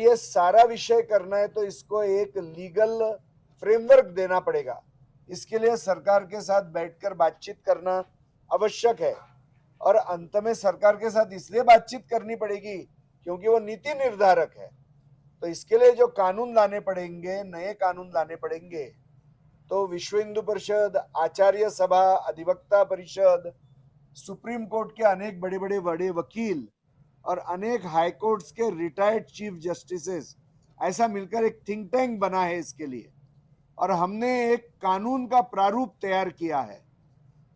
ये सारा विषय करना है तो इसको एक लीगल फ्रेमवर्क देना पड़ेगा। इसके लिए सरकार के साथ बैठकर बातचीत करना आवश्यक है, और अंत में सरकार के साथ इसलिए बातचीत करनी पड़ेगी क्योंकि वो नीति निर्धारक है। तो इसके लिए जो कानून लाने पड़ेंगे, नए कानून लाने पड़ेंगे, तो विश्व हिंदू परिषद, आचार्य सभा, अधिवक्ता परिषद, सुप्रीम कोर्ट के अनेक बड़े बड़े बड़े वकील और अनेक हाई कोर्ट्स के रिटायर्ड चीफ जस्टिसेस, ऐसा मिलकर एक थिंक टैंक बना है इसके लिए, और हमने एक कानून का प्रारूप तैयार किया है।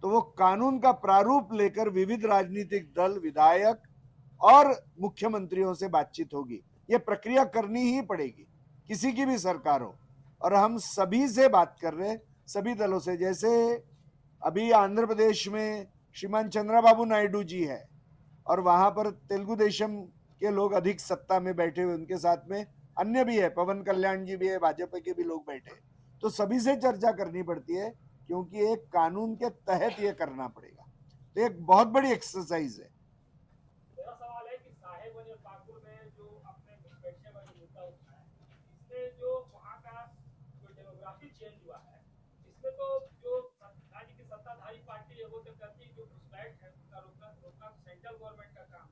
तो वो कानून का प्रारूप लेकर विविध राजनीतिक दल, विधायक और मुख्यमंत्रियों से बातचीत होगी। ये प्रक्रिया करनी ही पड़ेगी, किसी की भी सरकार हो। और हम सभी से बात कर रहे हैं, सभी दलों से। जैसे अभी आंध्र प्रदेश में श्रीमान चंद्रबाबू नायडू जी है, और वहां पर तेलुगु देशम के लोग अधिक सत्ता में बैठे हुए, उनके साथ में अन्य भी है, पवन कल्याण जी भी है, भाजपा के भी लोग बैठे। तो सभी से चर्चा करनी पड़ती है क्योंकि एक कानून के तहत ये करना पड़ेगा। तो एक बहुत बड़ी एक्सरसाइज है। मेरा सवाल है कि साहेबगंज और पाकुड़ में जो अपने घुसपैठिया का जो मुद्दा उठा है, इसमें जो वहाँ का जो डेमोग्राफी चेंज हुआ है, इसमें तो जो राज्य की सत्ताधारी पार्टी है वो तो कहती है जो घुसपैठ है उसका रोकना रोकना सेंट्रल गवर्नमेंट का काम,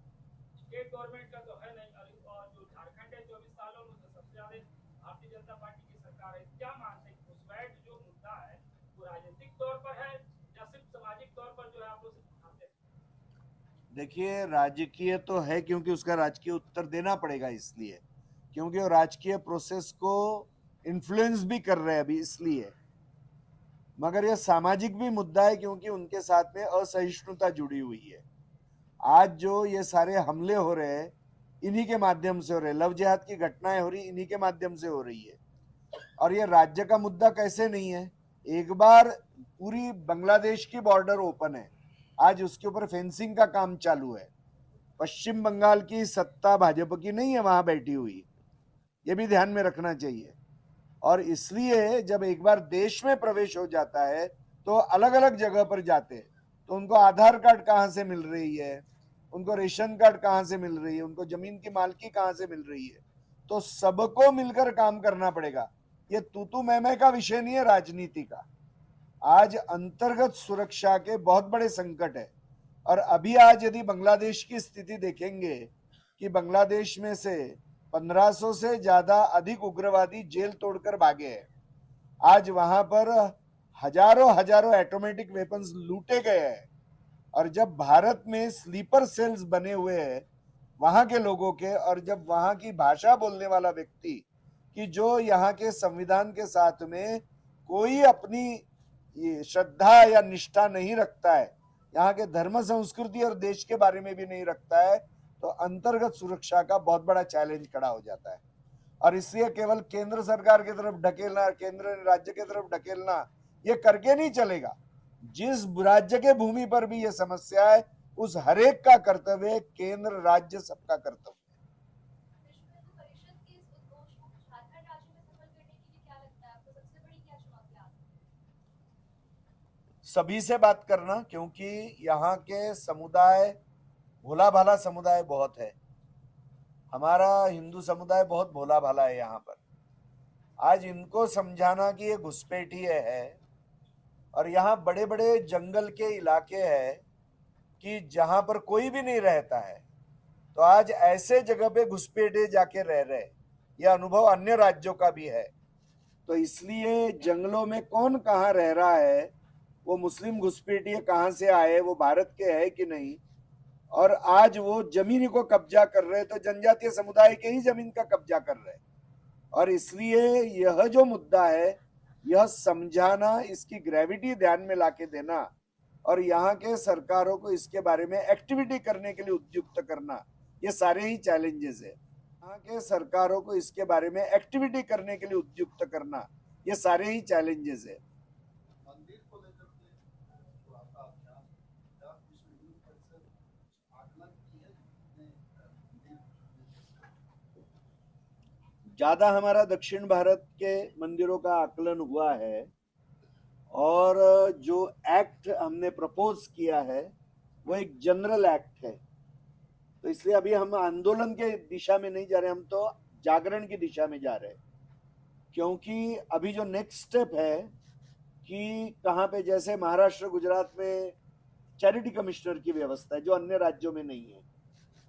स्टेट गवर्नमेंट का तो है नहीं। और जो झारखंड है 24 सालों में सबसे ज्यादा भारतीय जनता पार्टी की सरकार है। क्या मानते हैं घुसपैठ जो मुद्दा है वो राजनीतिक तौर पर है या सिर्फ सामाजिक तौर पर जो है आप लोग उठाते हैं? देखिए, राजकीय तो है क्योंकि उसका राजकीय उत्तर देना पड़ेगा, इसलिए क्योंकि वो राजकीय प्रोसेस को इन्फ्लुएंस भी कर रहे हैं अभी, इसलिए। मगर यह सामाजिक भी मुद्दा है क्योंकि उनके साथ में असहिष्णुता जुड़ी हुई है। आज जो ये सारे हमले हो रहे हैं, इन्हीं के माध्यम से हो रहे हैं। लव जिहाद की घटनाएं हो रही, इन्हीं के माध्यम से हो रही है। और ये राज्य का मुद्दा कैसे नहीं है? एक बार पूरी बांग्लादेश की बॉर्डर ओपन है, आज उसके ऊपर फेंसिंग का काम चालू है। पश्चिम बंगाल की सत्ता भाजपा की नहीं है वहां बैठी हुई, ये भी ध्यान में रखना चाहिए। और इसलिए जब एक बार देश में प्रवेश हो जाता है तो अलग अलग जगह पर जाते हैं, तो उनको आधार कार्ड कहां से मिल रही है, उनको रेशन कार्ड कहां से मिल रही है, उनको जमीन की मालकी कहां से मिल रही है। तो सबको मिलकर काम करना पड़ेगा। ये तू मैं का विषय नहीं है राजनीति का। आज अंतर्गत सुरक्षा के बहुत बड़े संकट है। और अभी आज यदि बांग्लादेश की स्थिति देखेंगे कि बांग्लादेश में से 1500 से ज्यादा अधिक उग्रवादी जेल तोड़कर भागे हैं। आज वहां पर हजारों हजारों ऑटोमेटिक वेपन्स लूटे गए हैं। और जब भारत में स्लीपर सेल्स बने हुए हैं वहां के लोगों के, और जब वहां की भाषा बोलने वाला व्यक्ति कि जो यहाँ के संविधान के साथ में कोई अपनी ये श्रद्धा या निष्ठा नहीं रखता है, यहाँ के धर्म, संस्कृति और देश के बारे में भी नहीं रखता है, तो अंतर्गत सुरक्षा का बहुत बड़ा चैलेंज खड़ा हो जाता है। और इसलिए केवल केंद्र सरकार की तरफ ढकेलना, केंद्र राज्य की तरफ ढकेलना, ये करके नहीं चलेगा। जिस राज्य के भूमि पर भी ये समस्या है, उस हरेक का कर्तव्य, केंद्र राज्य सबका कर्तव्य। सभी से बात करना, क्योंकि यहाँ के समुदाय, भोला भाला समुदाय बहुत है। हमारा हिंदू समुदाय बहुत भोला भाला है यहाँ पर। आज इनको समझाना कि ये घुसपैठिए है, और यहाँ बड़े बड़े जंगल के इलाके हैं कि जहां पर कोई भी नहीं रहता है, तो आज ऐसे जगह पे घुसपैठिए जाके रह रहे। यह अनुभव अन्य राज्यों का भी है। तो इसलिए जंगलों में कौन कहाँ रह रहा है, वो मुस्लिम घुसपैठिए कहाँ से आए, वो भारत के है कि नहीं, और आज वो जमीन को कब्जा कर रहे, तो जनजातीय समुदाय के ही जमीन का कब्जा कर रहे। और इसलिए यह जो मुद्दा है, यह समझाना, इसकी ग्रेविटी ध्यान में लाके देना, और यहाँ के सरकारों को इसके बारे में एक्टिविटी करने के लिए उद्युक्त करना, ये सारे ही चैलेंजेस है। यहाँ के सरकारों को इसके बारे में एक्टिविटी करने के लिए उद्युक्त करना, ये सारे ही चैलेंजेस है। मंदिर को लेकर के जो आपका अभ्यास विश्व हिंदू परिषद आकलन की है ज्यादा हमारा दक्षिण भारत के मंदिरों का आकलन हुआ है, और जो एक्ट हमने प्रपोज किया है वो एक जनरल एक्ट है। तो इसलिए अभी हम आंदोलन के दिशा में नहीं जा रहे, हम तो जागरण की दिशा में जा रहे हैं, क्योंकि अभी जो नेक्स्ट स्टेप है कि कहाँ पे, जैसे महाराष्ट्र गुजरात में चैरिटी कमिश्नर की व्यवस्था है जो अन्य राज्यों में नहीं है,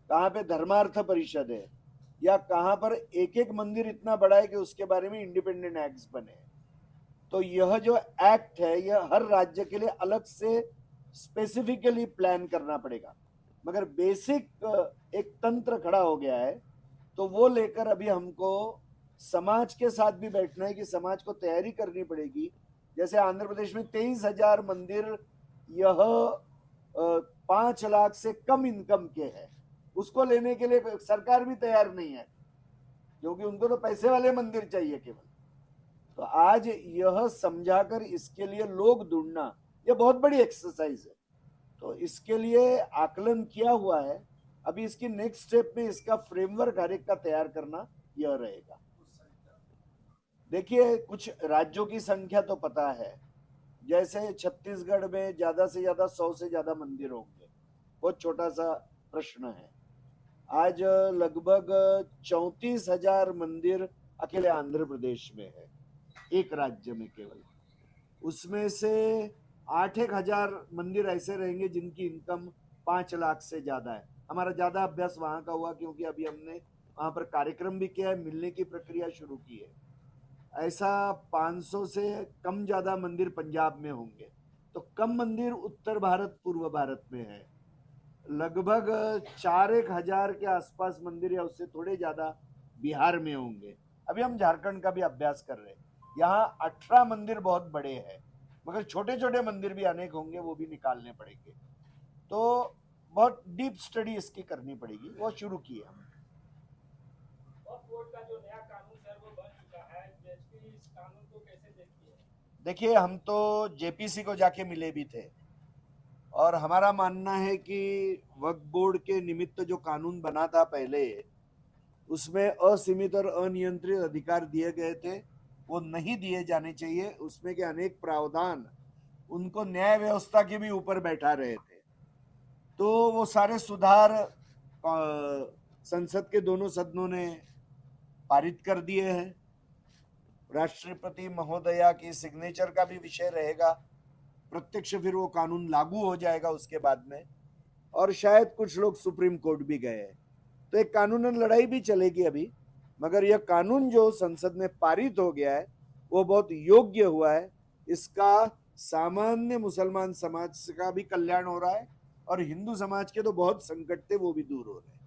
कहाँ पे धर्मार्थ परिषद है, या कहाँ पर एक एक मंदिर इतना बड़ा है कि उसके बारे में इंडिपेंडेंट एक्ट्स बने हैं। तो यह जो एक्ट है यह हर राज्य के लिए अलग से स्पेसिफिकली प्लान करना पड़ेगा, मगर बेसिक एक तंत्र खड़ा हो गया है। तो वो लेकर अभी हमको समाज के साथ भी बैठना है कि समाज को तैयारी करनी पड़ेगी। जैसे आंध्र प्रदेश में 23,000 मंदिर यह 5 लाख से कम इनकम के है, उसको लेने के लिए सरकार भी तैयार नहीं है, क्योंकि उनको तो पैसे वाले मंदिर चाहिए केवल। तो आज यह समझाकर इसके लिए लोग ढूंढना यह बहुत बड़ी एक्सरसाइज है। तो इसके लिए आकलन किया हुआ है, अभी इसकी नेक्स्ट स्टेप में इसका फ्रेमवर्क हर एक का तैयार करना यह रहेगा। देखिए, कुछ राज्यों की संख्या तो पता है, जैसे छत्तीसगढ़ में ज्यादा से ज्यादा 100 से ज्यादा मंदिर होंगे, बहुत छोटा सा प्रश्न है। आज लगभग 34,000 मंदिर अकेले आंध्र प्रदेश में है, एक राज्य में केवल। उसमें से 8-1 हजार मंदिर ऐसे रहेंगे जिनकी इनकम 5 लाख से ज्यादा है। हमारा ज्यादा अभ्यास वहां का हुआ क्योंकि अभी हमने वहां पर कार्यक्रम भी किया है, मिलने की प्रक्रिया शुरू की है। ऐसा 500 से कम ज्यादा मंदिर पंजाब में होंगे। तो कम मंदिर उत्तर भारत पूर्व भारत में है। लगभग 4-1 हजार के आसपास मंदिर या उससे थोड़े ज्यादा बिहार में होंगे। अभी हम झारखंड का भी अभ्यास कर रहे हैं। यहाँ 18 मंदिर बहुत बड़े हैं, मगर छोटे छोटे मंदिर भी अनेक होंगे, वो भी निकालने पड़ेंगे। तो बहुत डीप स्टडी इसकी करनी पड़ेगी, वो शुरू की है हमने। वक्फ बोर्ड का जो नया कानून है वो बन चुका है, जेएचपी इस कानून को कैसे देखती है? देखिए, हम तो जेपीसी को जाके मिले भी थे, और हमारा मानना है कि वक्फ बोर्ड के निमित्त जो कानून बना था पहले, उसमें असीमित और अनियंत्रित अधिकार दिए गए थे, वो नहीं दिए जाने चाहिए। उसमें के अनेक प्रावधान उनको न्याय व्यवस्था के भी ऊपर बैठा रहे थे। तो वो सारे सुधार संसद के दोनों सदनों ने पारित कर दिए हैं। राष्ट्रपति महोदया की सिग्नेचर का भी विषय रहेगा, प्रत्यक्ष फिर वो कानून लागू हो जाएगा उसके बाद में। और शायद कुछ लोग सुप्रीम कोर्ट भी गए हैं, तो एक कानूनन लड़ाई भी चलेगी अभी। मगर यह कानून जो संसद में पारित हो गया है वो बहुत योग्य हुआ है। इसका सामान्य मुसलमान समाज का भी कल्याण हो रहा है, और हिंदू समाज के तो बहुत संकट थे वो भी दूर हो रहे हैं।